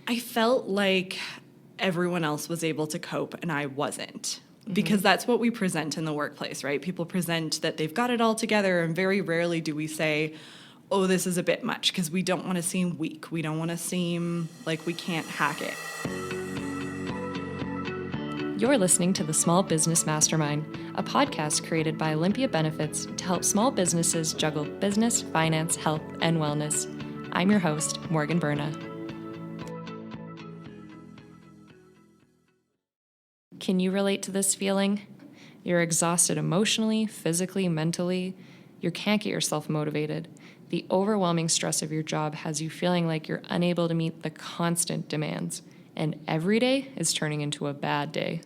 I felt like everyone else was able to cope and I wasn't. Because that's what we present in the workplace, right? People present that they've got it all together, and very rarely do we say, oh, this is a bit much, because we don't want to seem weak. We don't want to seem like we can't hack it. You're listening to the Small Business Mastermind, a podcast created by Olympia Benefits to help small businesses juggle business, finance, health, and wellness. I'm your host, Morgan Berna. Can you relate to this feeling? You're exhausted emotionally, physically, mentally. You can't get yourself motivated. The overwhelming stress of your job has you feeling like you're unable to meet the constant demands, and every day is turning into a bad day.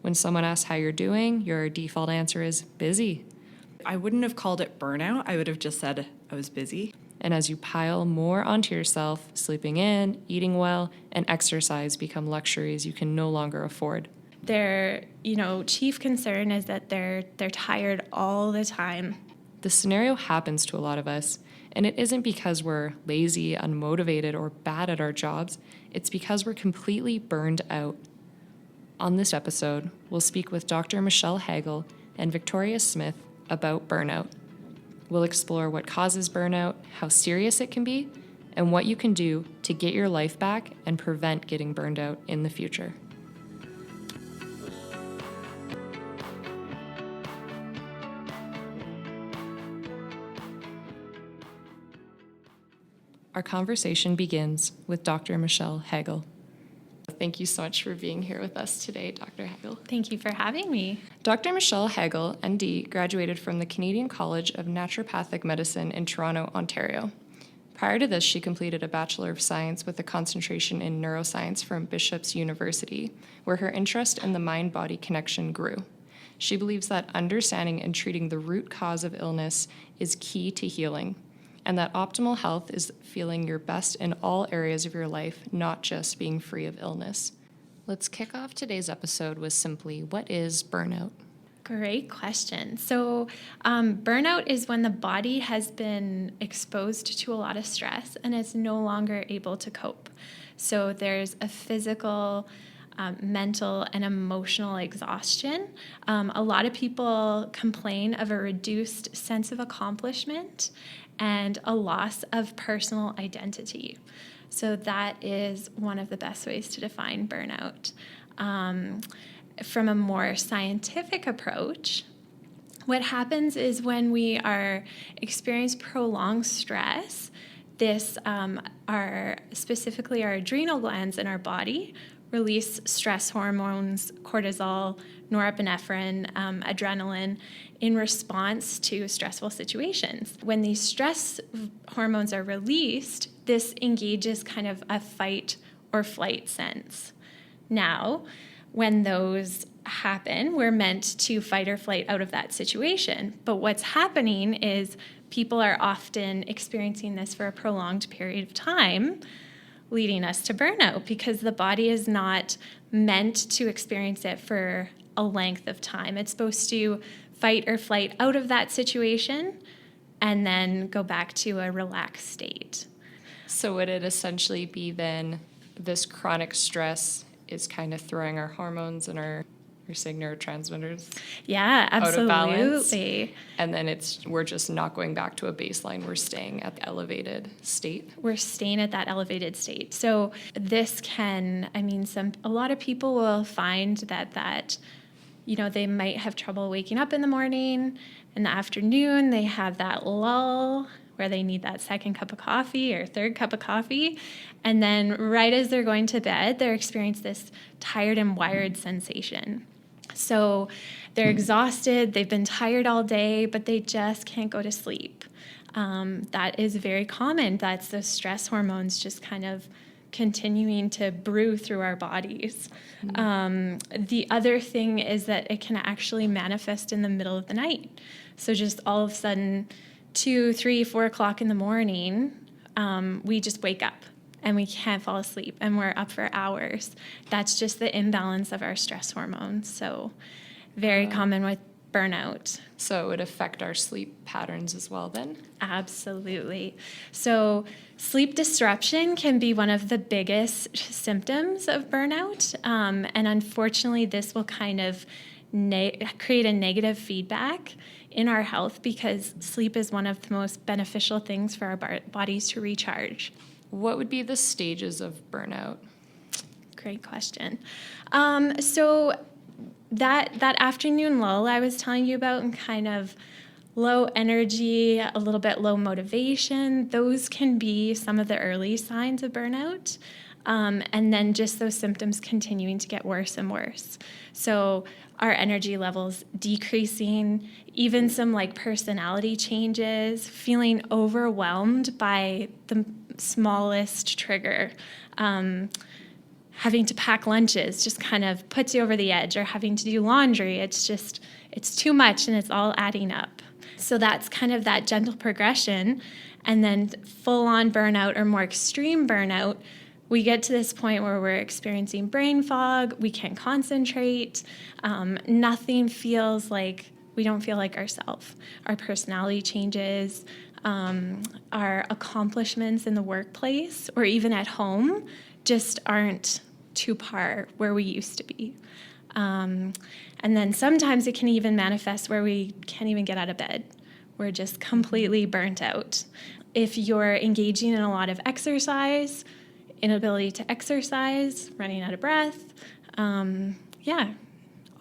When someone asks how you're doing, your default answer is busy. I wouldn't have called it burnout. I would have just said I was busy. And as you pile more onto yourself, sleeping in, eating well, and exercise become luxuries you can no longer afford. Their, chief concern is that they're tired all the time. The scenario happens to a lot of us, and it isn't because we're lazy, unmotivated, or bad at our jobs. It's because we're completely burned out. On this episode, we'll speak with Dr. Michelle Hagel and Victoria Smith about burnout. We'll explore what causes burnout, how serious it can be, and what you can do to get your life back and prevent getting burned out in the future. Our conversation begins with Dr. Michelle Hagel. Thank you so much for being here with us today, Dr. Hagel. Thank you for having me. Dr. Michelle Hagel, ND, graduated from the Canadian College of Naturopathic Medicine in Toronto, Ontario. Prior to this, she completed a Bachelor of Science with a concentration in neuroscience from Bishop's University, where her interest in the mind-body connection grew. She believes that understanding and treating the root cause of illness is key to healing, and that optimal health is feeling your best in all areas of your life, not just being free of illness. Let's kick off today's episode with simply, what is burnout? Great question. So burnout is when the body has been exposed to a lot of stress and is no longer able to cope. So there's a physical, mental, and emotional exhaustion. A lot of people complain of a reduced sense of accomplishment and a loss of personal identity. So that is one of the best ways to define burnout. From a more scientific approach, what happens is when we experience prolonged stress, specifically our adrenal glands in our body release stress hormones, cortisol, norepinephrine, adrenaline, in response to stressful situations. When these stress hormones are released, this engages kind of a fight or flight sense. Now, when those happen, we're meant to fight or flight out of that situation. But what's happening is people are often experiencing this for a prolonged period of time, leading us to burnout because the body is not meant to experience it for a length of time. It's supposed to fight or flight out of that situation and then go back to a relaxed state. So would it essentially be then this chronic stress is kind of throwing our hormones and our neurotransmitters out of balance? And then we're just not going back to a baseline. We're staying at the elevated state. We're staying at that elevated state. So this a lot of people will find that they might have trouble waking up in the morning. In the afternoon, they have that lull where they need that second cup of coffee or third cup of coffee. And then right as they're going to bed, they're experiencing this tired and wired sensation. So they're exhausted, they've been tired all day, but they just can't go to sleep. That is very common. That's the stress hormones just kind of continuing to brew through our bodies. The other thing is that it can actually manifest in the middle of the night. So just all of a sudden, 2, 3, 4 o'clock in the morning, we just wake up and we can't fall asleep and we're up for hours. That's just the imbalance of our stress hormones. So very common with burnout. So it would affect our sleep patterns as well then? Absolutely. So sleep disruption can be one of the biggest symptoms of burnout. And unfortunately, this will kind of create a negative feedback in our health because sleep is one of the most beneficial things for our bodies to recharge. What would be the stages of burnout? Great question. So that afternoon lull I was telling you about, and kind of low energy, a little bit low motivation, those can be some of the early signs of burnout. And then just those symptoms continuing to get worse and worse. So our energy levels decreasing, even some like personality changes, feeling overwhelmed by the smallest trigger. Having to pack lunches just kind of puts you over the edge, or having to do laundry. It's too much and it's all adding up. So that's kind of that gentle progression. And then full-on burnout or more extreme burnout, we get to this point where we're experiencing brain fog, we can't concentrate, nothing feels like, we don't feel like ourselves. Our personality changes, our accomplishments in the workplace or even at home just aren't to par where we used to be. And then sometimes it can even manifest where we can't even get out of bed. We're just completely burnt out. If you're engaging in a lot of exercise, inability to exercise, running out of breath,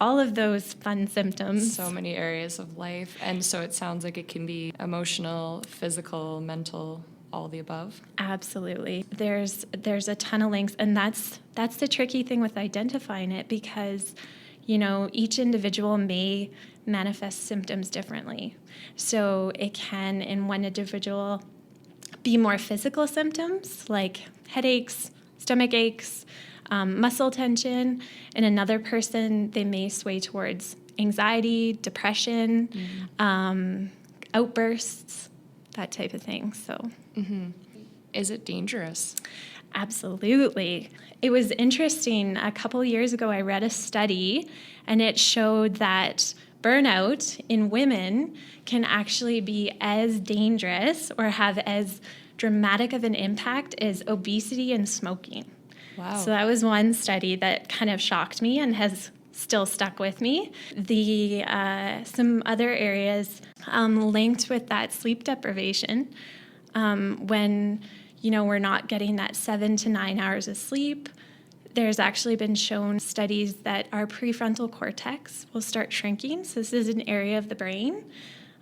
all of those fun symptoms. So many areas of life. And so it sounds like it can be emotional, physical, mental, all the above. Absolutely. There's a ton of links, and that's the tricky thing with identifying it, because each individual may manifest symptoms differently. So it can, in one individual, be more physical symptoms like headaches, stomach aches, muscle tension. In another person, they may sway towards anxiety, depression, outbursts, that type of thing. So, Is it dangerous? absolutely. It was interesting. A couple years ago, I read a study, and it showed that burnout in women can actually be as dangerous or have as dramatic of an impact as obesity and smoking. Wow. So that was one study that kind of shocked me and has still stuck with me. Some other areas linked with that sleep deprivation, when we're not getting that 7 to 9 hours of sleep, there's actually been shown studies that our prefrontal cortex will start shrinking. So this is an area of the brain.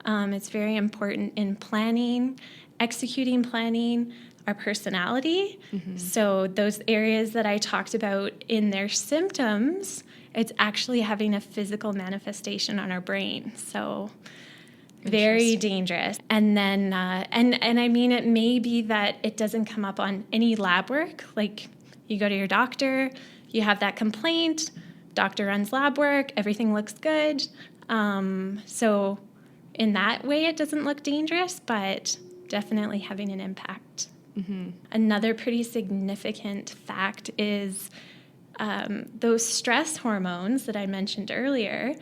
It's very important in planning, executing planning, our personality. So those areas that I talked about in their symptoms, it's actually having a physical manifestation on our brain. So very dangerous. And then, and I mean, it may be that it doesn't come up on any lab work. Like you go to your doctor, you have that complaint, doctor runs lab work, everything looks good. So in that way, it doesn't look dangerous, but definitely having an impact. Another pretty significant fact is those stress hormones that I mentioned earlier,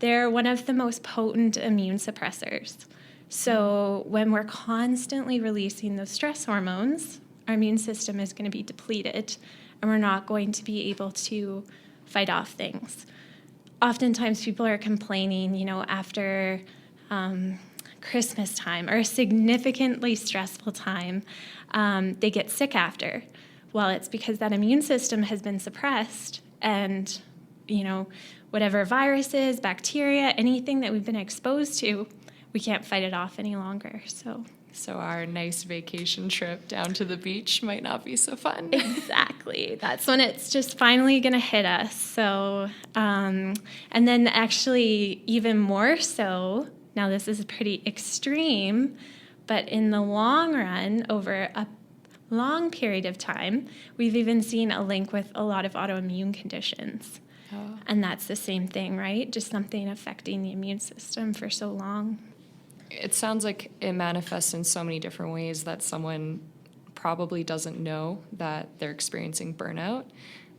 they're one of the most potent immune suppressors. So when we're constantly releasing those stress hormones, our immune system is going to be depleted, and we're not going to be able to fight off things. Oftentimes people are complaining, after Christmas time or a significantly stressful time, they get sick after. Well, it's because that immune system has been suppressed, and whatever viruses, bacteria, anything that we've been exposed to, we can't fight it off any longer. So our nice vacation trip down to the beach might not be so fun. Exactly. That's when it's just finally going to hit us. So, and then actually even more so, now this is pretty extreme, but in the long run, over a long period of time, we've even seen a link with a lot of autoimmune conditions. Oh. And that's the same thing, right? Just something affecting the immune system for so long. It sounds like it manifests in so many different ways that someone probably doesn't know that they're experiencing burnout.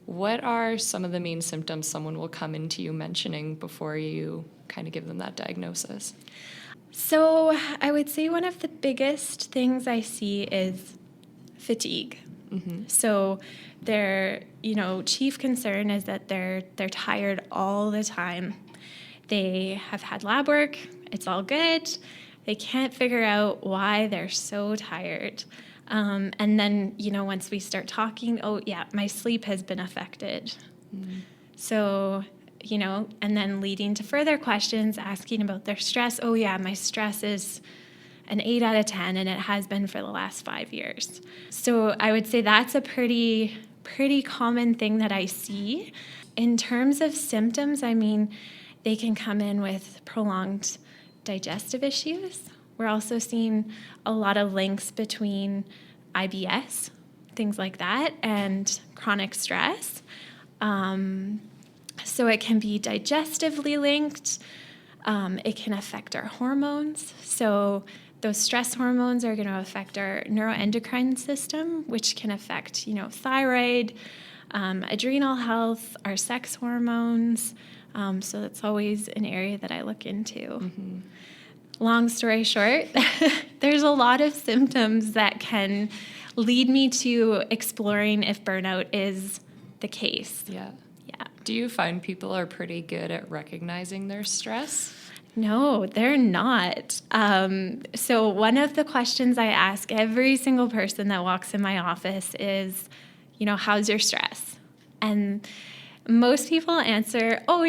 What are some of the main symptoms someone will come into you mentioning before you kind of give them that diagnosis? So I would say one of the biggest things I see is fatigue. So their, chief concern is that they're tired all the time. They have had lab work, it's all good. They can't figure out why they're so tired. And then, once we start talking, oh yeah, my sleep has been affected. So, and then leading to further questions, asking about their stress. Oh yeah, my stress is an 8 out of 10, and it has been for the last 5 years. So I would say that's a pretty common thing that I see. In terms of symptoms, they can come in with prolonged digestive issues. We're also seeing a lot of links between IBS, things like that, and chronic stress. So it can be digestively linked. It can affect our hormones. So those stress hormones are going to affect our neuroendocrine system, which can affect, thyroid, adrenal health, our sex hormones. So that's always an area that I look into. Long story short, there's a lot of symptoms that can lead me to exploring if burnout is the case. Yeah. Yeah. Do you find people are pretty good at recognizing their stress? No, they're not. So one of the questions I ask every single person that walks in my office is, how's your stress? And most people answer, oh,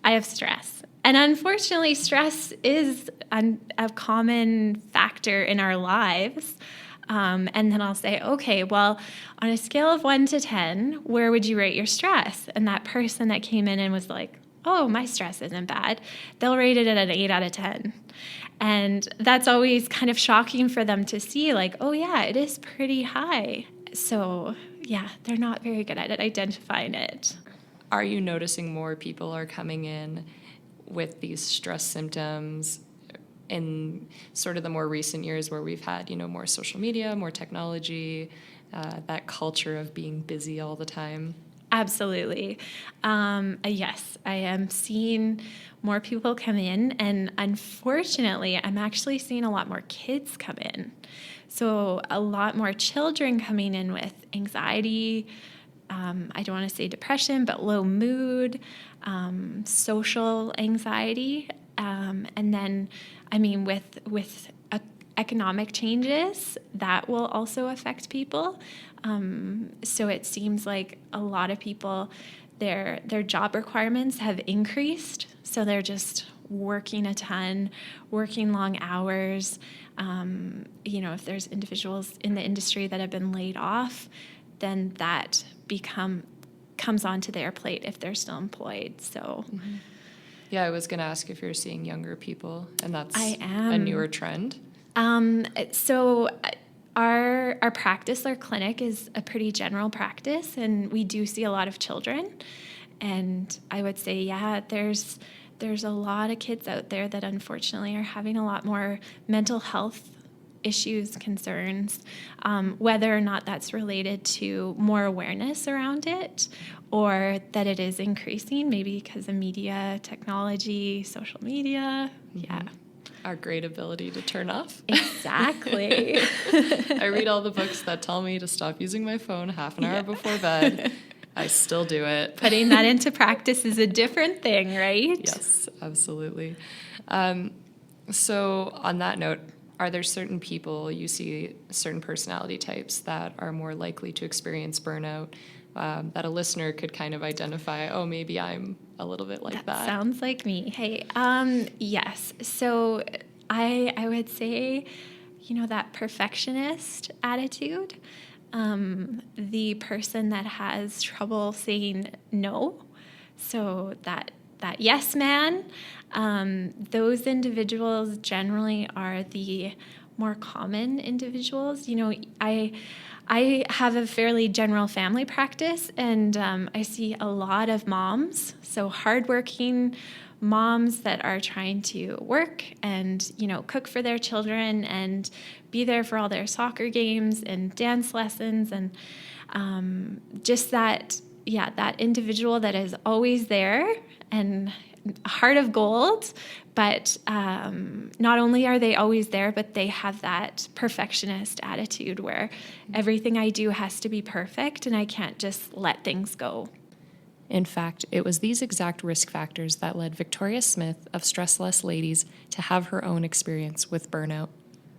I have stress. And unfortunately, stress is a common factor in our lives. And then I'll say, okay, well, on a scale of 1 to 10, where would you rate your stress? And that person that came in and was like, oh, my stress isn't bad, they'll rate it at an 8 out of 10. And that's always kind of shocking for them to see, like, oh, yeah, it is pretty high. So, yeah, they're not very good at identifying it. Are you noticing more people are coming in with these stress symptoms in sort of the more recent years where we've had, more social media, more technology, that culture of being busy all the time? Absolutely. Yes, I am seeing more people come in, and unfortunately, I'm actually seeing a lot more kids come in. So a lot more children coming in with anxiety, I don't want to say depression, but low mood, social anxiety. And then, with economic changes, that will also affect people. So it seems like a lot of people, their job requirements have increased. So they're just working a ton, working long hours. If there's individuals in the industry that have been laid off, then that comes onto their plate if they're still employed. So, Yeah, I was going to ask if you're seeing younger people, and that's I am. a newer trend. So our practice, our clinic is a pretty general practice, and we do see a lot of children. And I would say, yeah, there's a lot of kids out there that unfortunately are having a lot more mental health issues, concerns, whether or not that's related to more awareness around it or that it is increasing, maybe because of media, technology, social media. Yeah. Our great ability to turn off. Exactly. I read all the books that tell me to stop using my phone half an hour before bed. I still do it. Putting that into practice is a different thing, right? Yes, absolutely. So on that note, are there certain people you see, certain personality types that are more likely to experience burnout, that a listener could kind of identify, oh, maybe I'm a little bit like that? Sounds like me. Hey, yes. So I would say, that perfectionist attitude, the person that has trouble saying no. So that yes man, those individuals generally are the more common individuals. I have a fairly general family practice, and I see a lot of moms, so hardworking moms that are trying to work and, cook for their children and be there for all their soccer games and dance lessons, and just that that individual that is always there and a heart of gold, but not only are they always there, but they have that perfectionist attitude where everything I do has to be perfect and I can't just let things go. In fact, it was these exact risk factors that led Victoria Smith of Stress Less Ladies to have her own experience with burnout.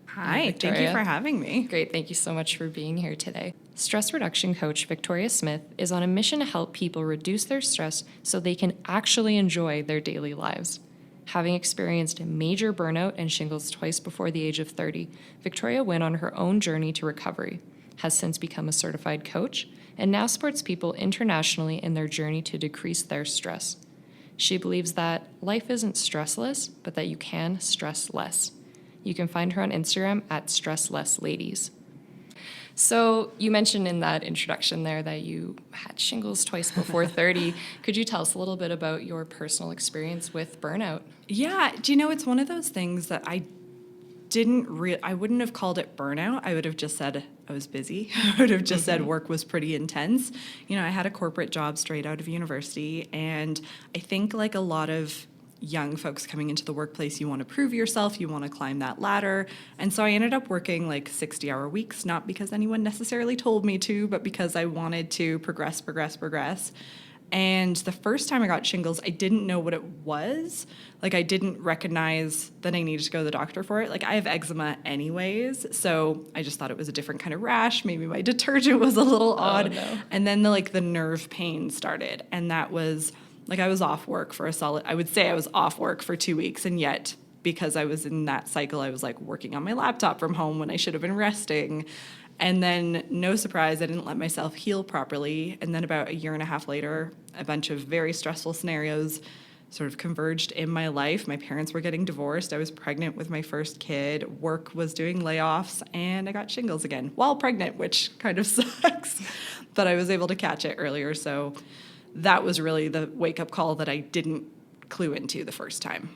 Hi, thank you Victoria. for having me. Great, thank you so much for being here today. Stress reduction coach Victoria Smith is on a mission to help people reduce their stress so they can actually enjoy their daily lives. Having experienced a major burnout and shingles twice before the age of 30, Victoria went on her own journey to recovery, has since become a certified coach, and now supports people internationally in their journey to decrease their stress. She believes that life isn't stressless, but that you can stress less. You can find her on Instagram at stresslessladies. So you mentioned in that introduction there that you had shingles twice before 30. Could you tell us a little bit about your personal experience with burnout? Yeah, do you know, it's one of those things that I wouldn't have called it burnout. I would have just said I was busy. I would have just said work was pretty intense. You know, I had a corporate job straight out of university, and I think like a lot of young folks coming into the workplace, you want to prove yourself, you want to climb that ladder. And so I ended up working like 60-hour weeks, not because anyone necessarily told me to, but because I wanted to progress. And the first time I got shingles, I didn't know what it was. Like, I didn't recognize that I needed to go to the doctor for it. Like, I have eczema anyways, so I just thought it was a different kind of rash. Maybe my detergent was a little odd. No. And then the nerve pain started, and that was like I was off work for I would say I was off work for 2 weeks, and yet because I was in that cycle, I was like working on my laptop from home when I should have been resting. And then, no surprise, I didn't let myself heal properly. And then about a year and a half later, a bunch of very stressful scenarios sort of converged in my life. My parents were getting divorced. I was pregnant with my first kid. Work was doing layoffs, and I got shingles again while pregnant, which kind of sucks. But I was able to catch it earlier. So that was really the wake-up call that I didn't clue into the first time.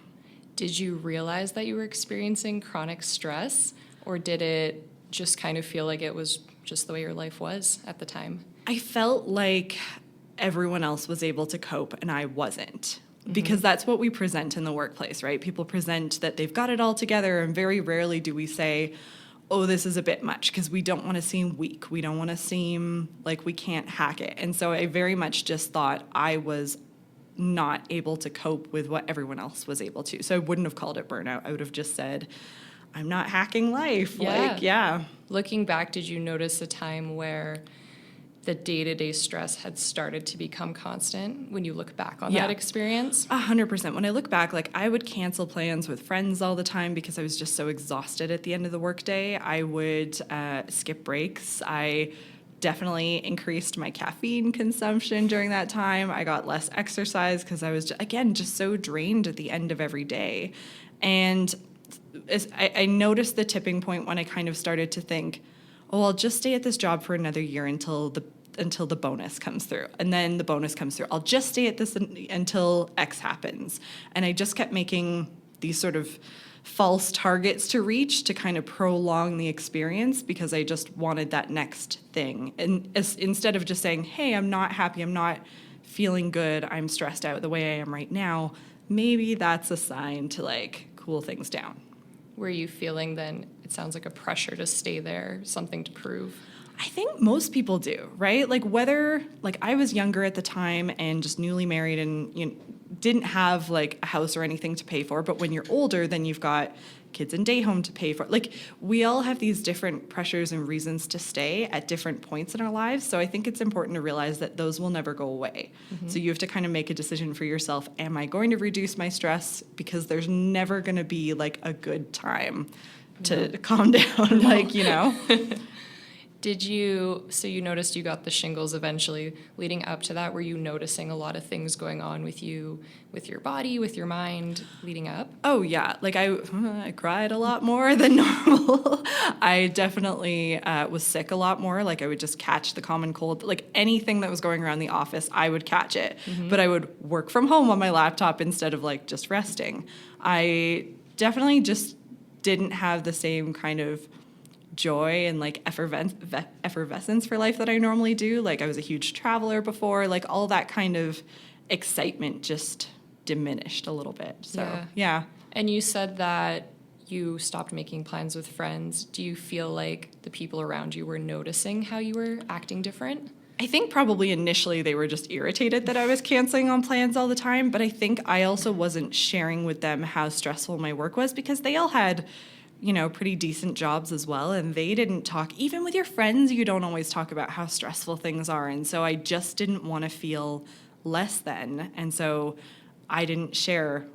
Did you realize that you were experiencing chronic stress, or did it just kind of feel like it was just the way your life was at the time? I felt like everyone else was able to cope and I wasn't, because that's what we present in the workplace, right? People present that they've got it all together, and very rarely do we say, oh, this is a bit much, because we don't want to seem weak. We don't want to seem like we can't hack it. And so I very much just thought I was not able to cope with what everyone else was able to. So I wouldn't have called it burnout. I would have just said, I'm not hacking life. Yeah. Looking back, did you notice a time where the day-to-day stress had started to become constant when you look back on that experience? 100%. When I look back, like, I would cancel plans with friends all the time because I was just so exhausted at the end of the workday. I would skip breaks. I definitely increased my caffeine consumption during that time. I got less exercise because I was, again, just so drained at the end of every day. And I noticed the tipping point when I kind of started to think, oh, I'll just stay at this job for another year until the bonus comes through. And then the bonus comes through. I'll just stay at this until X happens. And I just kept making these sort of false targets to reach to kind of prolong the experience, because I just wanted that next thing. And instead of just saying, hey, I'm not happy, I'm not feeling good, I'm stressed out the way I am right now, maybe that's a sign to like cool things down. Were you feeling then, it sounds like a pressure to stay there, something to prove? I think most people do, right? Like, whether, like, I was younger at the time and just newly married and, you know, didn't have like a house or anything to pay for, but when you're older, then you've got kids and day home to pay for. Like, we all have these different pressures and reasons to stay at different points in our lives. So I think it's important to realize that those will never go away. So you have to kind of make a decision for yourself. Am I going to reduce my stress? Because there's never going to be like a good time to calm down, like, you know. So you noticed you got the shingles eventually. Leading up to that, were you noticing a lot of things going on with you, with your body, with your mind leading up? Oh, yeah. Like, I cried a lot more than normal. I definitely was sick a lot more. Like, I would just catch the common cold. Like, anything that was going around the office, I would catch it. But I would work from home on my laptop instead of, like, just resting. I definitely just didn't have the same kind of joy and like effervescence for life that I normally do. Like I was a huge traveler before, like all that kind of excitement just diminished a little bit. So, yeah. And you said that you stopped making plans with friends. Do you feel like the people around you were noticing how you were acting different? I think probably initially they were just irritated that I was canceling on plans all the time, but I think I also wasn't sharing with them how stressful my work was because they all had, you know, pretty decent jobs as well, and they didn't talk. Even with your friends, you don't always talk about how stressful things are, and so I just didn't want to feel less than, and so I didn't share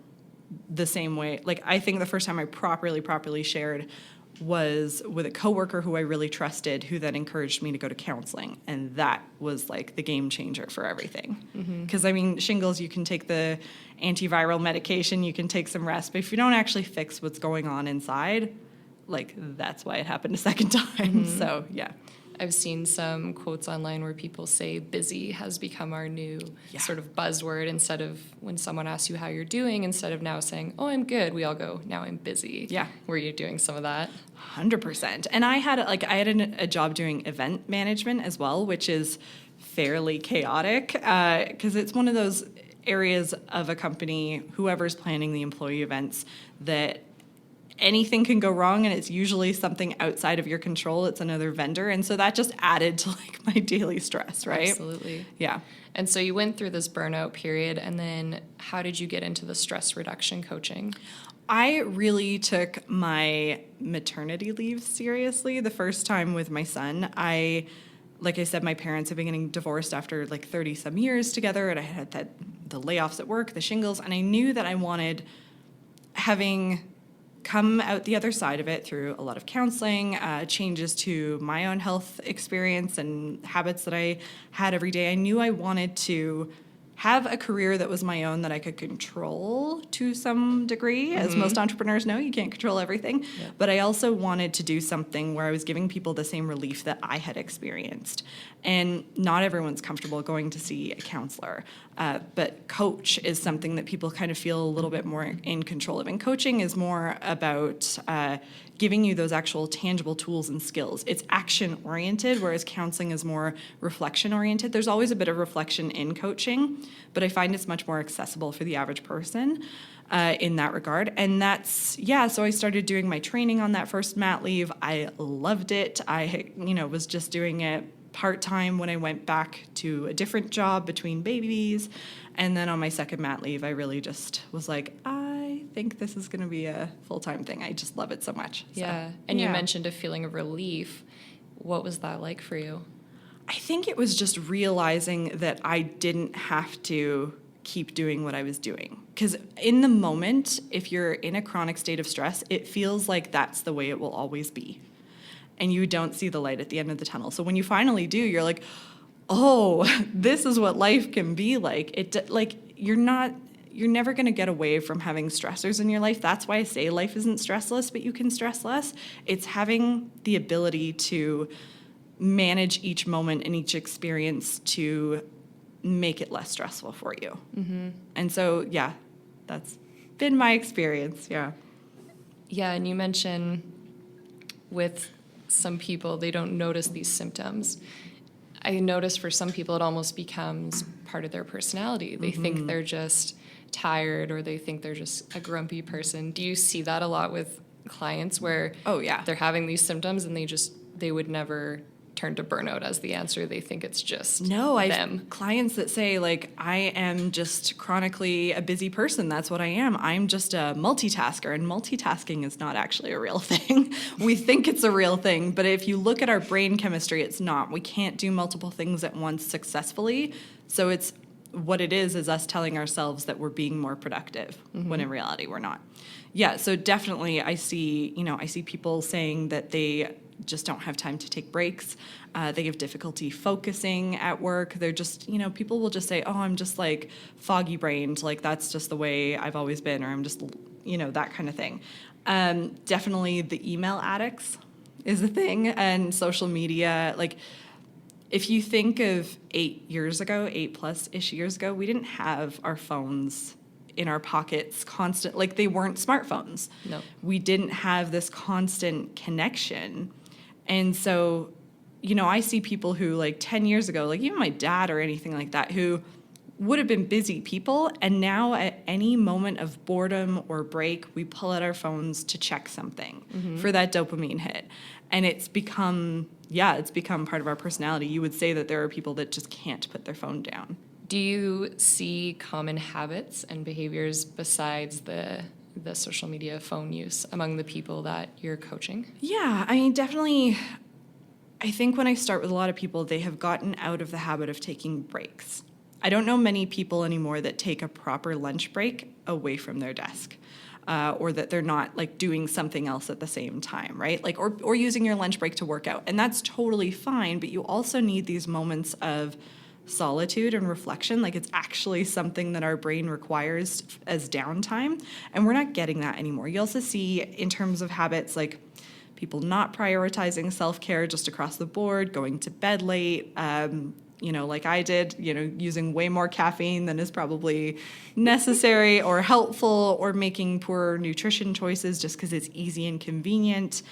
the same way. Like, I think the first time I properly shared was with a coworker who I really trusted, who then encouraged me to go to counseling. And that was like the game changer for everything. Because I mean, shingles, you can take the antiviral medication, you can take some rest, but if you don't actually fix what's going on inside, like that's why it happened a second time. So yeah. I've seen some quotes online where people say busy has become our new sort of buzzword. Instead of when someone asks you how you're doing, instead of now saying, oh, I'm good, we all go, now I'm busy. Yeah. Were you doing some of that? 100%. And I had a job doing event management as well, which is fairly chaotic because it's one of those areas of a company, whoever's planning the employee events, that anything can go wrong, and it's usually something outside of your control. It's another vendor. And so that just added to like my daily stress, right? Absolutely. Yeah. And so you went through this burnout period, and then how did you get into the stress reduction coaching? I really took my maternity leave seriously the first time with my son. Like I said, my parents have been getting divorced after like 30 some years together, and I had the layoffs at work, the shingles, and I knew that I wanted, having come out the other side of it through a lot of counseling, changes to my own health experience and habits that I had every day. I knew I wanted to have a career that was my own, that I could control to some degree. As most entrepreneurs know, you can't control everything. Yeah. But I also wanted to do something where I was giving people the same relief that I had experienced. And not everyone's comfortable going to see a counselor. But coach is something that people kind of feel a little bit more in control of. And coaching is more about giving you those actual tangible tools and skills. It's action-oriented, whereas counseling is more reflection-oriented. There's always a bit of reflection in coaching, but I find it's much more accessible for the average person in that regard. And so I started doing my training on that first mat leave. I loved it. I was just doing it part-time when I went back to a different job between babies. And then on my second mat leave, I really just was like, I think this is going to be a full-time thing. I just love it so much. Yeah. And you mentioned a feeling of relief. What was that like for you? I think it was just realizing that I didn't have to keep doing what I was doing. Because in the moment, if you're in a chronic state of stress, it feels like that's the way it will always be. And you don't see the light at the end of the tunnel. So when you finally do, you're like, oh, this is what life can be like. You're never going to get away from having stressors in your life. That's why I say life isn't stressless, but you can stress less. It's having the ability to manage each moment and each experience to make it less stressful for you. Mm-hmm. And so, yeah, that's been my experience. Yeah. Yeah, and you mentioned with some people, they don't notice these symptoms. I notice for some people, it almost becomes part of their personality. They think they're just tired, or they think they're just a grumpy person. Do you see that a lot with clients where they're having these symptoms and they would never turn to burnout as the answer? They think it's just I them. have clients that say, like, I am just chronically a busy person. That's what I am. I'm just a multitasker, and multitasking is not actually a real thing. We think it's a real thing, but if you look at our brain chemistry, it's not. We can't do multiple things at once successfully. So it's what it is us telling ourselves that we're being more productive when in reality we're not. Yeah, so definitely I see people saying that they just don't have time to take breaks. They have difficulty focusing at work. They're just, people will just say, oh, I'm just like foggy brained. Like that's just the way I've always been, or I'm just, that kind of thing. Definitely the email addicts is a thing, and social media. Like if you think of 8+ years ago, we didn't have our phones in our pockets constant, like they weren't smartphones. No. We didn't have this constant connection. And so, I see people who like 10 years ago, like even my dad or anything like that, who would have been busy people. And now at any moment of boredom or break, we pull out our phones to check something for that dopamine hit. And it's become part of our personality. You would say that there are people that just can't put their phone down. Do you see common habits and behaviors besides the social media phone use among the people that you're coaching? Yeah, I mean, definitely. I think when I start with a lot of people, they have gotten out of the habit of taking breaks. I don't know many people anymore that take a proper lunch break away from their desk, or that they're not like doing something else at the same time, right? Like, or using your lunch break to work out. And that's totally fine, but you also need these moments of solitude and reflection. Like, it's actually something that our brain requires as downtime, and we're not getting that anymore. You also see in terms of habits, like people not prioritizing self-care just across the board, going to bed late, like I did, using way more caffeine than is probably necessary or helpful, or making poor nutrition choices just because it's easy and convenient.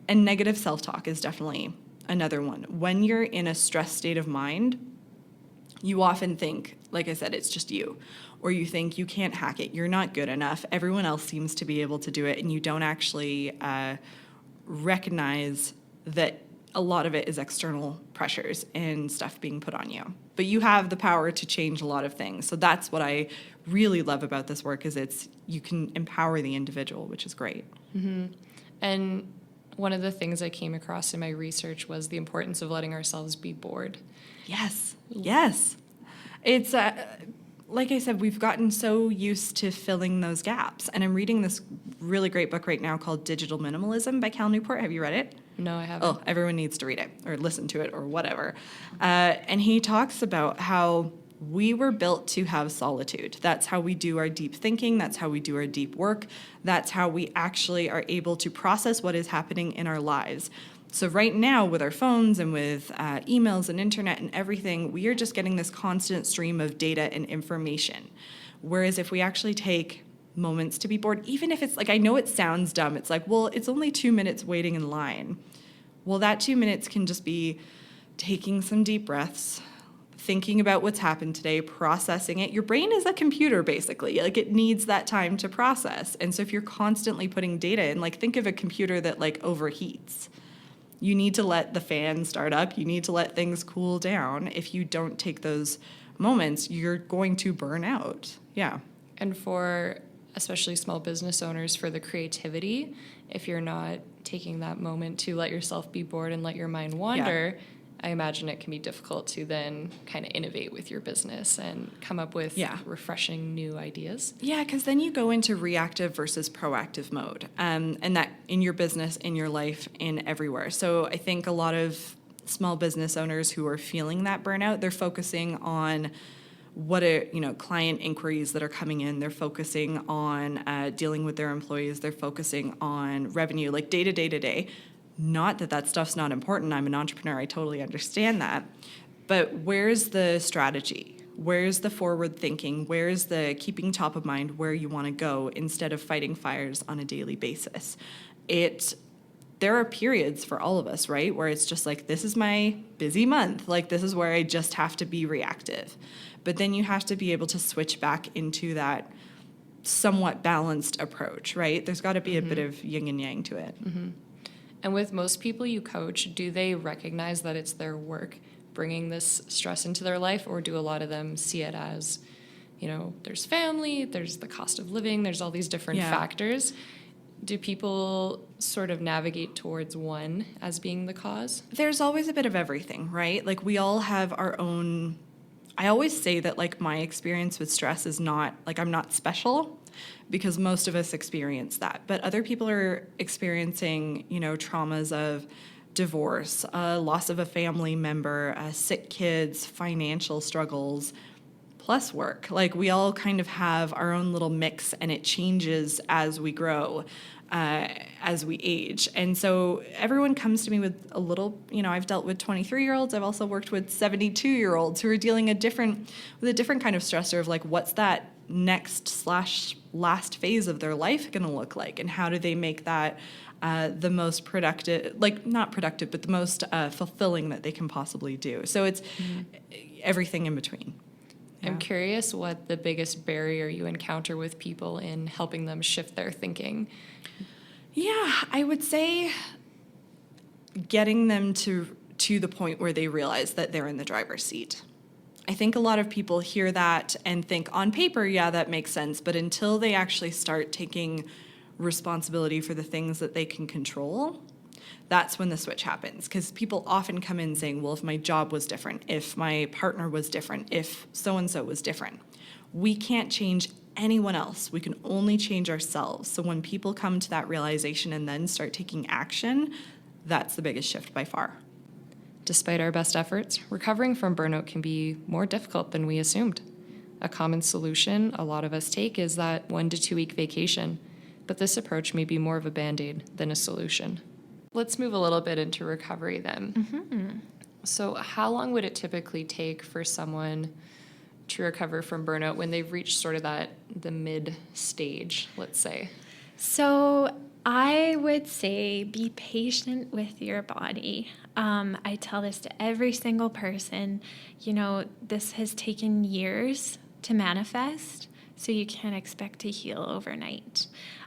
And negative self-talk is definitely another one. When you're in a stressed state of mind, you often think, like I said, it's just you. Or you think you can't hack it, you're not good enough, everyone else seems to be able to do it, and you don't actually recognize that a lot of it is external pressures and stuff being put on you. But you have the power to change a lot of things. So that's what I really love about this work, is you can empower the individual, which is great. Mm-hmm. And one of the things I came across in my research was the importance of letting ourselves be bored. Yes. It's like I said, we've gotten so used to filling those gaps. And I'm reading this really great book right now called Digital Minimalism by Cal Newport. Have you read it? No, I haven't. Oh, everyone needs to read it or listen to it or whatever. And he talks about how we were built to have solitude. That's how we do our deep thinking. That's how we do our deep work. That's how we actually are able to process what is happening in our lives. So right now, with our phones and with emails and internet and everything, we are just getting this constant stream of data and information. Whereas if we actually take moments to be bored, even if it's like, I know it sounds dumb, it's like, well, it's only 2 minutes waiting in line. Well, that 2 minutes can just be taking some deep breaths, thinking about what's happened today, processing it. Your brain is a computer, basically. Like, it needs that time to process. And so if you're constantly putting data in, like, think of a computer that like overheats. You need to let the fan start up. You need to let things cool down. If you don't take those moments, you're going to burn out. Yeah. And for especially small business owners, for the creativity, if you're not taking that moment to let yourself be bored and let your mind wander, I imagine it can be difficult to then kind of innovate with your business and come up with refreshing new ideas. Yeah, because then you go into reactive versus proactive mode, and that in your business, in your life, in everywhere. So I think a lot of small business owners who are feeling that burnout, they're focusing on client inquiries that are coming in. They're focusing on dealing with their employees. They're focusing on revenue, like day to day. Not that stuff's not important. I'm an entrepreneur. I totally understand that. But where's the strategy? Where's the forward thinking? Where's the keeping top of mind where you want to go instead of fighting fires on a daily basis? There are periods for all of us, right, where it's just like, this is my busy month. Like, this is where I just have to be reactive. But then you have to be able to switch back into that somewhat balanced approach, right? There's got to be a bit of yin and yang to it. Mm-hmm. And with most people you coach, do they recognize that it's their work bringing this stress into their life, or do a lot of them see it as, there's family, there's the cost of living, there's all these different factors? Do people sort of navigate towards one as being the cause? There's always a bit of everything, right? Like, we all have our own. I always say that, like, my experience with stress is not, like, I'm not special, because most of us experience that. But other people are experiencing, traumas of divorce, loss of a family member, sick kids, financial struggles, plus work. Like, we all kind of have our own little mix, and it changes as we grow, as we age. And so everyone comes to me with a little, I've dealt with 23-year-olds. I've also worked with 72-year-olds who are dealing with a different kind of stressor of, like, what's that next/last phase of their life going to look like, and how do they make that the most productive, like not productive, but the most fulfilling that they can possibly do. So it's everything in between. I'm curious what the biggest barrier you encounter with people in helping them shift their thinking. Yeah, I would say getting them to the point where they realize that they're in the driver's seat. I think a lot of people hear that and think on paper, yeah, that makes sense. But until they actually start taking responsibility for the things that they can control, that's when the switch happens. Because people often come in saying, well, if my job was different, if my partner was different, if so-and-so was different. We can't change anyone else. We can only change ourselves. So when people come to that realization and then start taking action, that's the biggest shift by far. Despite our best efforts, recovering from burnout can be more difficult than we assumed. A common solution a lot of us take is that 1 to 2 week vacation, but this approach may be more of a band-aid than a solution. Let's move a little bit into recovery then. So how long would it typically take for someone to recover from burnout when they've reached sort of the mid stage, let's say? So I would say be patient with your body. I tell this to every single person. This has taken years to manifest, so you can't expect to heal overnight.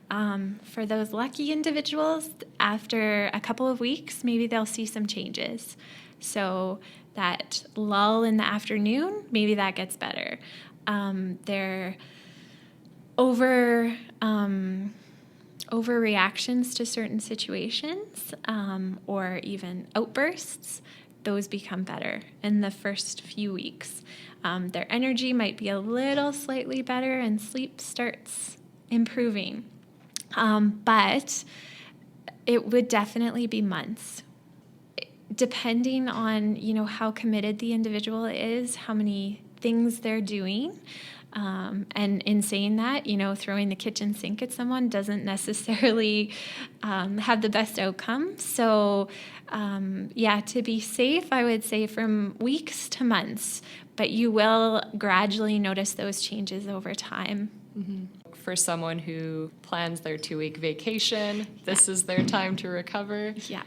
For those lucky individuals, after a couple of weeks, maybe they'll see some changes. So that lull in the afternoon, maybe that gets better. Their overreactions to certain situations or even outbursts, those become better in the first few weeks. Their energy might be a little slightly better and sleep starts improving. But it would definitely be months, depending on, how committed the individual is, how many things they're doing. And in saying that, throwing the kitchen sink at someone doesn't necessarily have the best outcome. So, to be safe, I would say from weeks to months, but you will gradually notice those changes over time. Mm-hmm. For someone who plans their 2-week vacation, this is their time to recover. Yeah.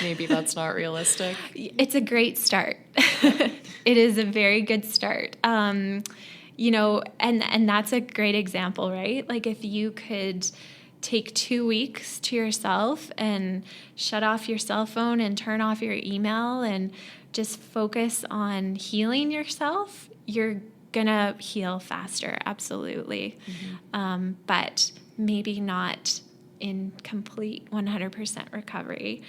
Maybe that's not realistic. It's a great start. It is a very good start. And that's a great example, right? Like if you could take 2 weeks to yourself and shut off your cell phone and turn off your email and just focus on healing yourself, you're gonna heal faster, absolutely. Mm-hmm. But maybe not in complete 100% recovery.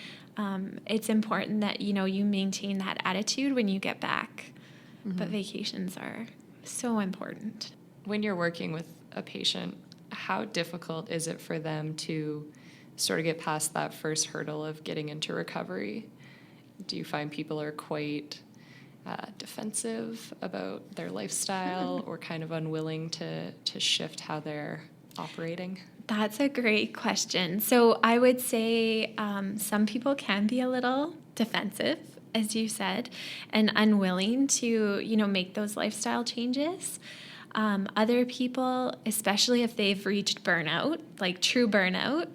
It's important that, you maintain that attitude when you get back. Mm-hmm. But vacations are so important. When you're working with a patient, how difficult is it for them to sort of get past that first hurdle of getting into recovery? Do you find people are quite defensive about their lifestyle or kind of unwilling to shift how they're operating? That's a great question. So I would say some people can be a little defensive, as you said, and unwilling to, make those lifestyle changes. Other people, especially if they've reached burnout, like true burnout,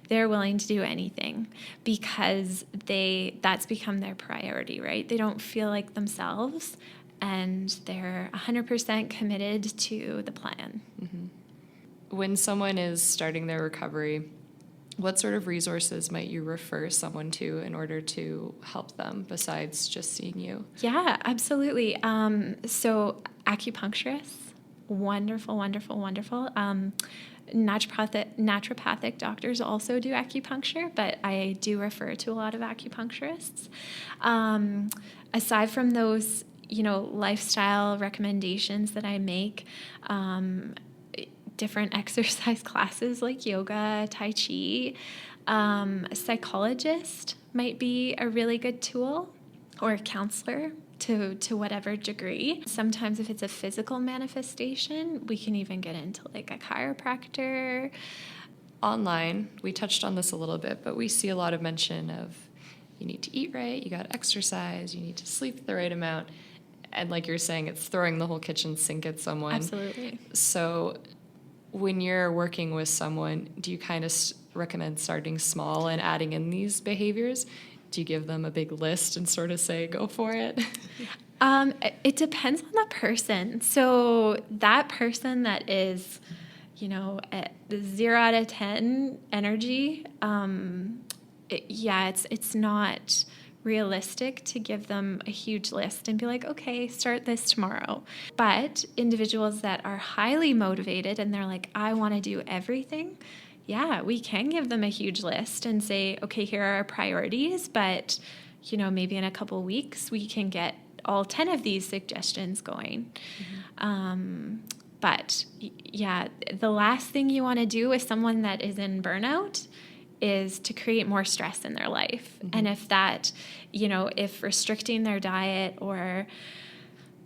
they're willing to do anything because that's become their priority, right? They don't feel like themselves and they're 100% committed to the plan. Mm-hmm. When someone is starting their recovery, what sort of resources might you refer someone to in order to help them besides just seeing you? Yeah, absolutely. So acupuncturists, wonderful, wonderful, wonderful. Naturopathic doctors also do acupuncture, but I do refer to a lot of acupuncturists. Aside from those, lifestyle recommendations that I make, different exercise classes like yoga, tai chi, a psychologist might be a really good tool, or a counselor to whatever degree. Sometimes if it's a physical manifestation, we can even get into like a chiropractor. Online, we touched on this a little bit, but we see a lot of mention of you need to eat right, you got to exercise, you need to sleep the right amount. And like you're saying, it's throwing the whole kitchen sink at someone. Absolutely. So When you're working with someone, do you kind of recommend starting small and adding in these behaviors? Do you give them a big list and sort of say, go for it? It depends on the person. So that person that is, at 0 out of 10 energy, it's not realistic to give them a huge list and be like, okay, start this tomorrow. But individuals that are highly motivated and they're like, I want to do everything. Yeah, we can give them a huge list and say, okay, here are our priorities, but maybe in a couple weeks we can get all 10 of these suggestions going. But yeah, the last thing you want to do with someone that is in burnout is to create more stress in their life. And if that, if restricting their diet or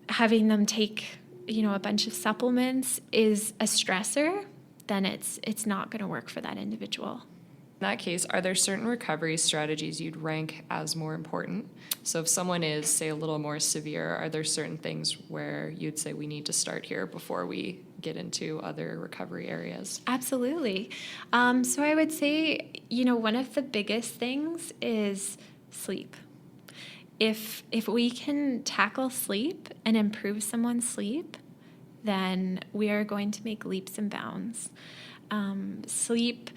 having them take, a bunch of supplements is a stressor, then it's not going to work for that individual. In that case, are there certain recovery strategies you'd rank as more important? So if someone is, say, a little more severe, are there certain things where you'd say we need to start here before we get into other recovery areas? Absolutely. So I would say, one of the biggest things is sleep. If we can tackle sleep and improve someone's sleep, then we are going to make leaps and bounds. Sleep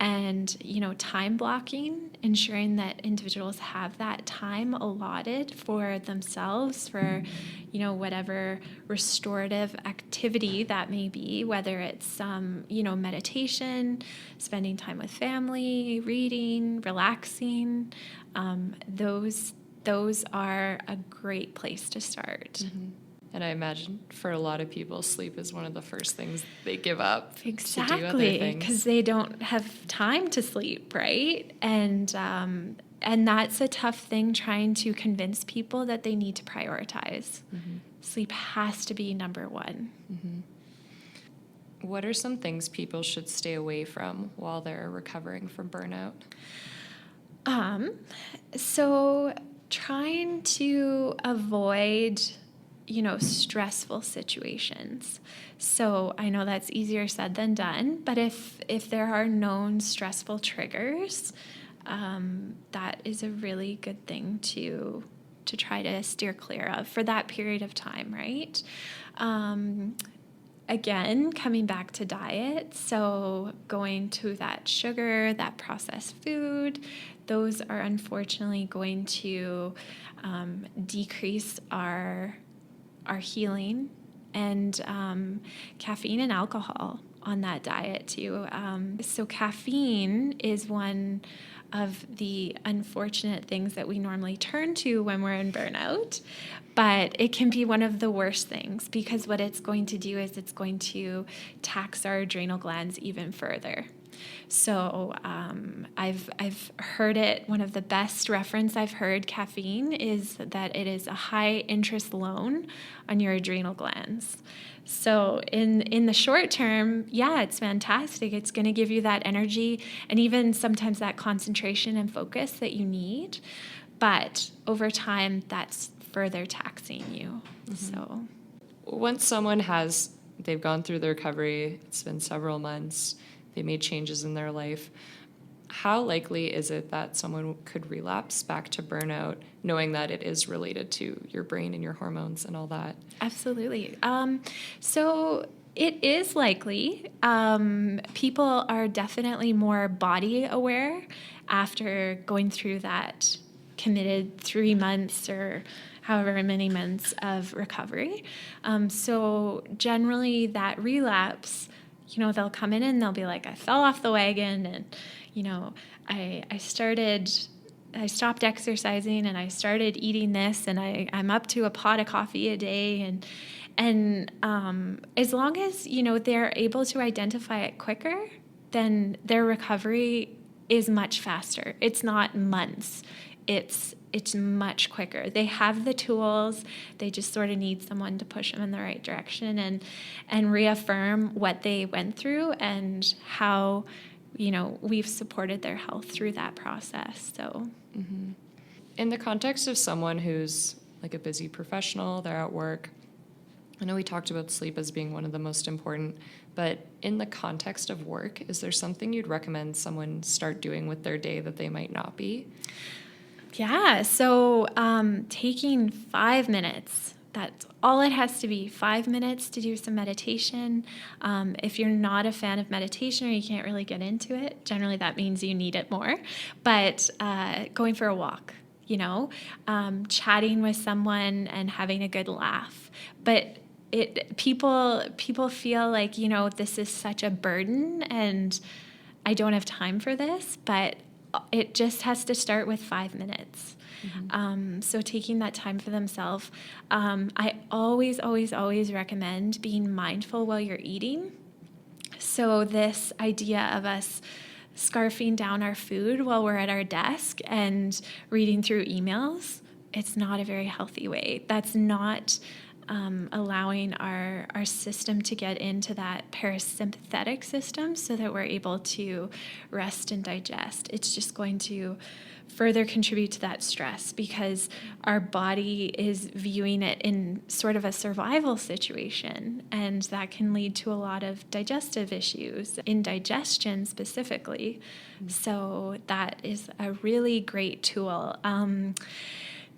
and, time blocking, ensuring that individuals have that time allotted for themselves, for, whatever restorative activity that may be, whether it's, meditation, spending time with family, reading, relaxing. Those are a great place to start. And I imagine for a lot of people, sleep is one of the first things they give up to do other Exactly, things. because they don't have time to sleep, right? And that's a tough thing, trying to convince people that they need to prioritize. Sleep has to be number one. What are some things people should stay away from while they're recovering from burnout? So trying to avoid stressful situations. So I know that's easier said than done, but if there are known stressful triggers, that is a really good thing to try to steer clear of for that period of time, right? Again, coming back to diet, so going to that sugar, that processed food, those are unfortunately going to decrease our healing, and caffeine and alcohol on that diet too. So caffeine is one of the unfortunate things that we normally turn to when we're in burnout, but it can be one of the worst things, because what it's going to do is it's going to tax our adrenal glands even further. So I've heard it, one of the best reference I've heard caffeine is that it is a high interest loan on your adrenal glands. So in the short term, yeah, it's fantastic. It's going to give you that energy and even sometimes that concentration and focus that you need. But over time, that's further taxing you. So Once someone they've gone through the recovery, it's been several months, they made changes in their life, how likely is it that someone could relapse back to burnout, knowing that it is related to your brain and your hormones and all that? absolutely. So it is likely. People are definitely more body aware after going through that committed 3 months or however many months of recovery. So generally that relapse, they'll come in and they'll be like, I fell off the wagon, and, I stopped exercising and I started eating this, and I'm up to a pot of coffee a day. And as long as, they're able to identify it quicker, then their recovery is much faster. It's not months. It's much quicker. They have the tools. They just sort of need someone to push them in the right direction and reaffirm what they went through and how, we've supported their health through that process. So, In the context of someone who's like a busy professional, they're at work, I know we talked about sleep as being one of the most important, but in the context of work, is there something you'd recommend someone start doing with their day that they might not be? Yeah, so taking 5 minutes, that's all it has to be, 5 minutes to do some meditation. If you're not a fan of meditation or you can't really get into it, generally that means you need it more. But going for a walk, chatting with someone and having a good laugh. But people feel like, this is such a burden and I don't have time for this, but it just has to start with 5 minutes. So taking that time for themselves. I always, always, always recommend being mindful while you're eating. So this idea of us scarfing down our food while we're at our desk and reading through emails, it's not a very healthy way. That's not allowing our system to get into that parasympathetic system so that we're able to rest and digest. It's just going to further contribute to that stress because our body is viewing it in sort of a survival situation, and that can lead to a lot of digestive issues, indigestion specifically. So that is a really great tool.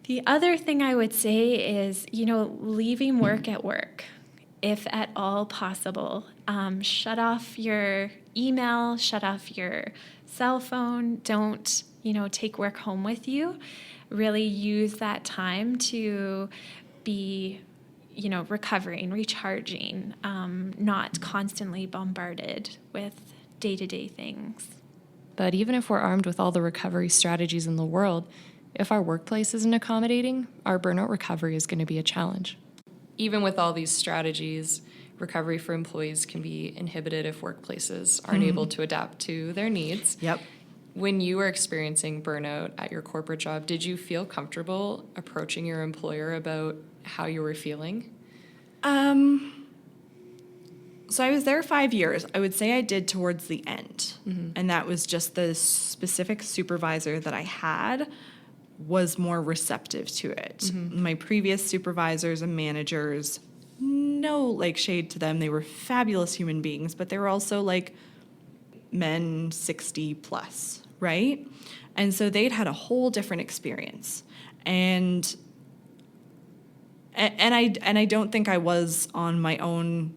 The other thing I would say is, leaving work at work, if at all possible. Shut off your email, shut off your cell phone. Don't, take work home with you. Really use that time to be, recovering, recharging, not constantly bombarded with day-to-day things. But even if we're armed with all the recovery strategies in the world, if our workplace isn't accommodating, our burnout recovery is going to be a challenge. Even with all these strategies, recovery for employees can be inhibited if workplaces aren't able to adapt to their needs. Yep. When you were experiencing burnout at your corporate job, did you feel comfortable approaching your employer about how you were feeling? So I was there 5 years. I would say I did towards the end. And that was just the specific supervisor that I had was more receptive to it. My previous supervisors and managers, no shade to them. They were fabulous human beings, but they were also men 60 plus, right? And so they'd had a whole different experience. And I don't think I was on my own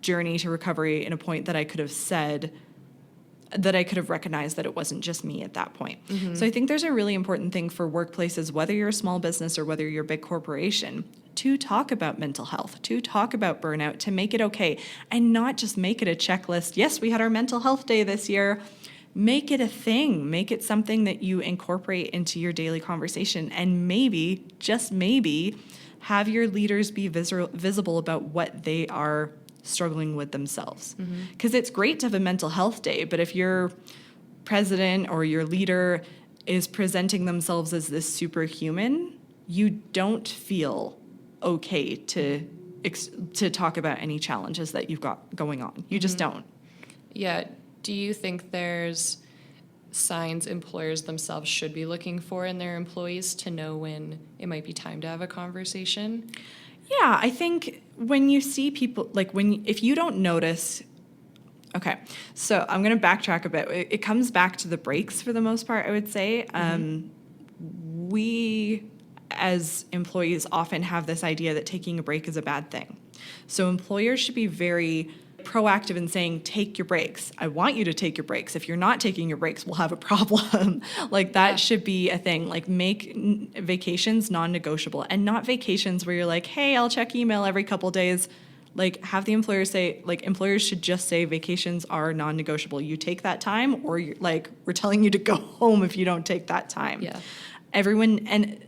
journey to recovery in a point that I could have said that I could have recognized that it wasn't just me at that point. So I think there's a really important thing for workplaces, whether you're a small business or whether you're a big corporation, to talk about mental health, to talk about burnout, to make it okay, and not just make it a checklist. Yes, we had our mental health day this year. Make it a thing. Make it something that you incorporate into your daily conversation, and maybe, just maybe, have your leaders be visible about what they are struggling with themselves. Because it's great to have a mental health day, but if your president or your leader is presenting themselves as this superhuman, you don't feel okay to talk about any challenges that you've got going on. You just don't. Yeah. Do you think there's signs employers themselves should be looking for in their employees to know when it might be time to have a conversation? Yeah, I think when you see people, if you don't notice, okay, so I'm going to backtrack a bit. It comes back to the breaks for the most part, I would say. We, as employees, often have this idea that taking a break is a bad thing. So employers should be very proactive in saying, take your breaks. I want you to take your breaks. If you're not taking your breaks, we'll have a problem. That should be a thing. Make vacations non-negotiable, and not vacations where you're like, hey, I'll check email every couple days. Have the employers say, employers should just say vacations are non-negotiable. You take that time, or you're we're telling you to go home if you don't take that time. Yeah. Everyone and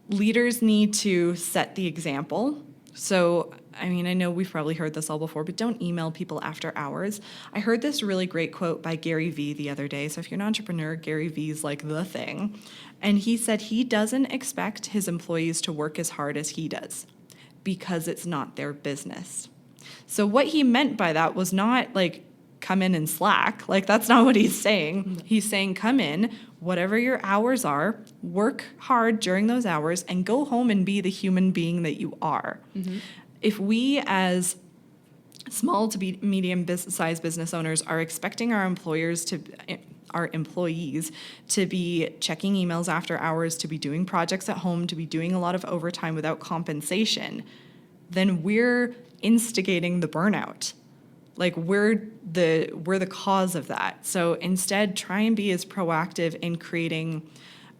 leaders need to set the example. So, I know we've probably heard this all before, but don't email people after hours. I heard this really great quote by Gary Vee the other day. So if you're an entrepreneur, Gary Vee's the thing. And he said he doesn't expect his employees to work as hard as he does because it's not their business. So what he meant by that was not come in and slack. That's not what he's saying. He's saying come in, whatever your hours are, work hard during those hours, and go home and be the human being that you are. if we as small to medium sized business owners are expecting our employees to be checking emails after hours, to be doing projects at home, to be doing a lot of overtime without compensation, then we're instigating the burnout. Like we're the cause of that. So instead, try and be as proactive in creating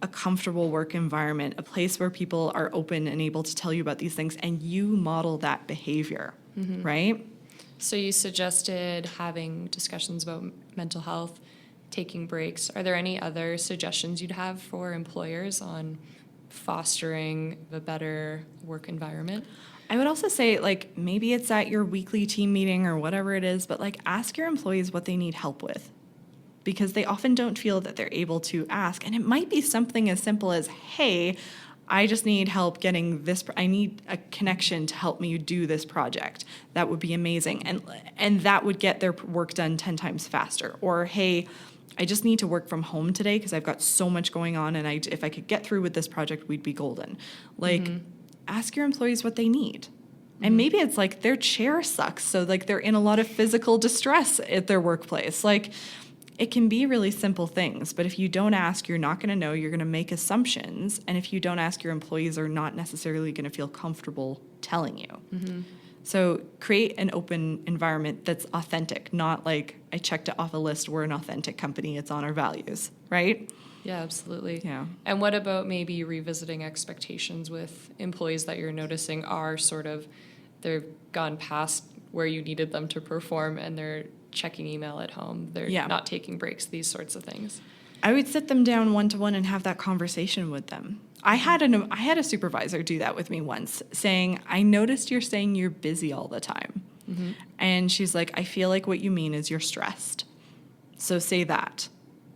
a comfortable work environment, a place where people are open and able to tell you about these things, and you model that behavior, right? So you suggested having discussions about mental health, taking breaks. Are there any other suggestions you'd have for employers on fostering a better work environment? I would also say, like, maybe it's at your weekly team meeting or whatever it is, but like ask your employees what they need help with, because they often don't feel that they're able to ask. And it might be something as simple as, hey, I just need help getting this, I need a connection to help me do this project. That would be amazing. And that would get their work done 10 times faster. Or, hey, I just need to work from home today because I've got so much going on, and if I could get through with this project, we'd be golden. Like, ask your employees what they need. And maybe it's like their chair sucks, so like they're in a lot of physical distress at their workplace. Like, it can be really simple things, but if you don't ask, you're not going to know. You're going to make assumptions, and if you don't ask, your employees are not necessarily going to feel comfortable telling you. So create an open environment that's authentic, not like, I checked it off a list, we're an authentic company, it's on our values, right? Yeah, absolutely. Yeah. And what about maybe revisiting expectations with employees that you're noticing are sort of, they've gone past where you needed them to perform, and they're checking email at home, they're not taking breaks, these sorts of things? I would sit them down one-to-one and have that conversation with them. I had a supervisor do that with me once, saying, I noticed you're saying you're busy all the time. And she's like, I feel like what you mean is you're stressed. So say that.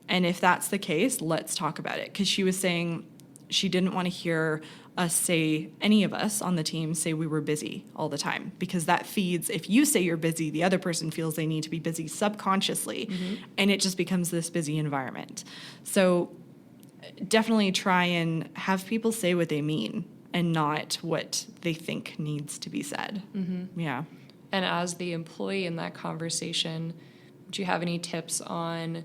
And if that's the case, let's talk about it. Because she was saying she didn't want to hear us say, any of us on the team say we were busy all the time, because that feeds, if you say you're busy, the other person feels they need to be busy subconsciously, and it just becomes this busy environment. So definitely try and have people say what they mean and not what they think needs to be said. Yeah. And as the employee in that conversation, do you have any tips on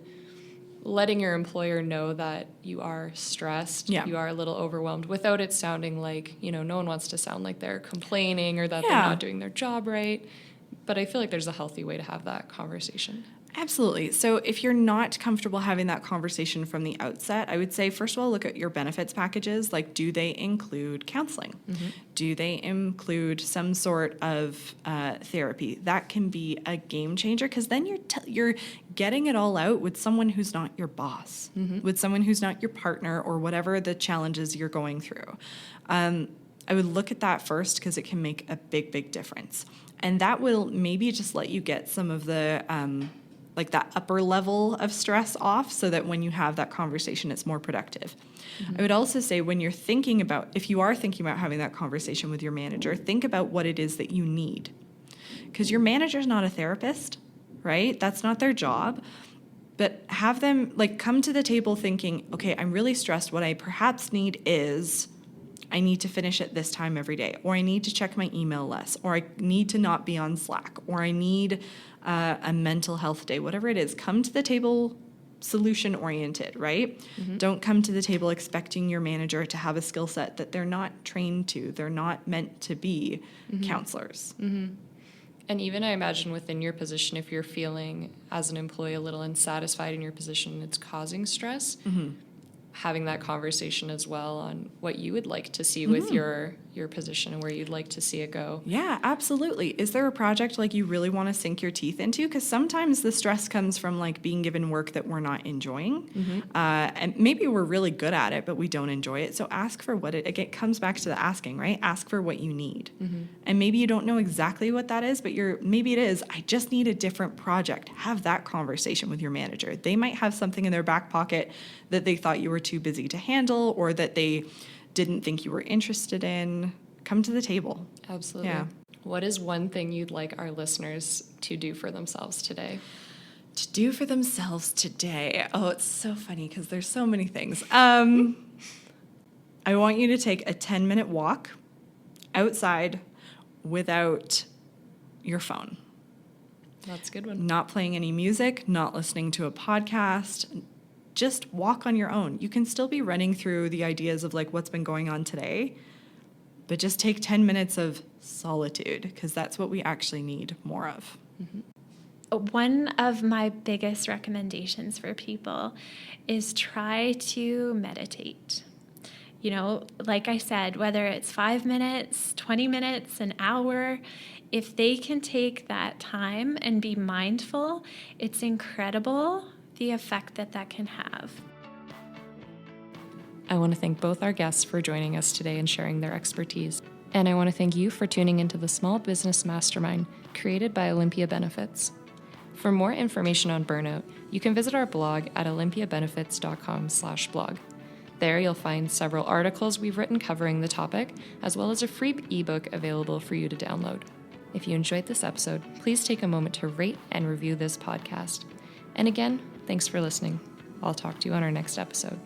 letting your employer know that you are stressed, you are a little overwhelmed, without it sounding like, no one wants to sound like they're complaining or that they're not doing their job right. But I feel like there's a healthy way to have that conversation. Absolutely. So if you're not comfortable having that conversation from the outset, I would say, first of all, look at your benefits packages. Like, do they include counseling? Do they include some sort of therapy? That can be a game changer, because then you're getting it all out with someone who's not your boss, with someone who's not your partner, or whatever the challenges you're going through. I would look at that first, because it can make a big, big difference. And that will maybe just let you get some of the like that upper level of stress off, so that when you have that conversation, it's more productive. I would also say, when you're thinking about, if you are thinking about having that conversation with your manager, think about what it is that you need. Because your manager's not a therapist, right? That's not their job. But have them come to the table thinking, okay, I'm really stressed. What I perhaps need is, I need to finish at this time every day, or I need to check my email less, or I need to not be on Slack, or I need a mental health day, whatever it is. Come to the table solution oriented, right? Don't come to the table expecting your manager to have a skill set that they're not trained to. They're not meant to be counselors. And even, I imagine, within your position, if you're feeling as an employee a little unsatisfied in your position, it's causing stress, having that conversation as well on what you would like to see with your position and where you'd like to see it go. Yeah, absolutely. Is there a project you really want to sink your teeth into? Because sometimes the stress comes from being given work that we're not enjoying. And maybe we're really good at it, but we don't enjoy it. So ask for what it comes back to the asking, right? Ask for what you need. And maybe you don't know exactly what that is, but maybe it is, I just need a different project. Have that conversation with your manager. They might have something in their back pocket that they thought you were too busy to handle, or that they didn't think you were interested in. Come to the table. Absolutely. Yeah. What is one thing you'd like our listeners to do for themselves today? To do for themselves today? Oh, it's so funny because there's so many things. I want you to take a 10-minute walk outside without your phone. That's a good one. Not playing any music, not listening to a podcast. Just walk on your own. You can still be running through the ideas of like what's been going on today, but just take 10 minutes of solitude, because that's what we actually need more of. One of my biggest recommendations for people is try to meditate. You know, like I said, whether it's 5 minutes, 20 minutes, an hour, if they can take that time and be mindful, it's incredible the effect that that can have. I want to thank both our guests for joining us today and sharing their expertise. And I want to thank you for tuning into the Small Business Mastermind created by Olympia Benefits. For more information on burnout, you can visit our blog at olympiabenefits.com/blog. There you'll find several articles we've written covering the topic, as well as a free ebook available for you to download. If you enjoyed this episode, please take a moment to rate and review this podcast. And again, thanks for listening. I'll talk to you on our next episode.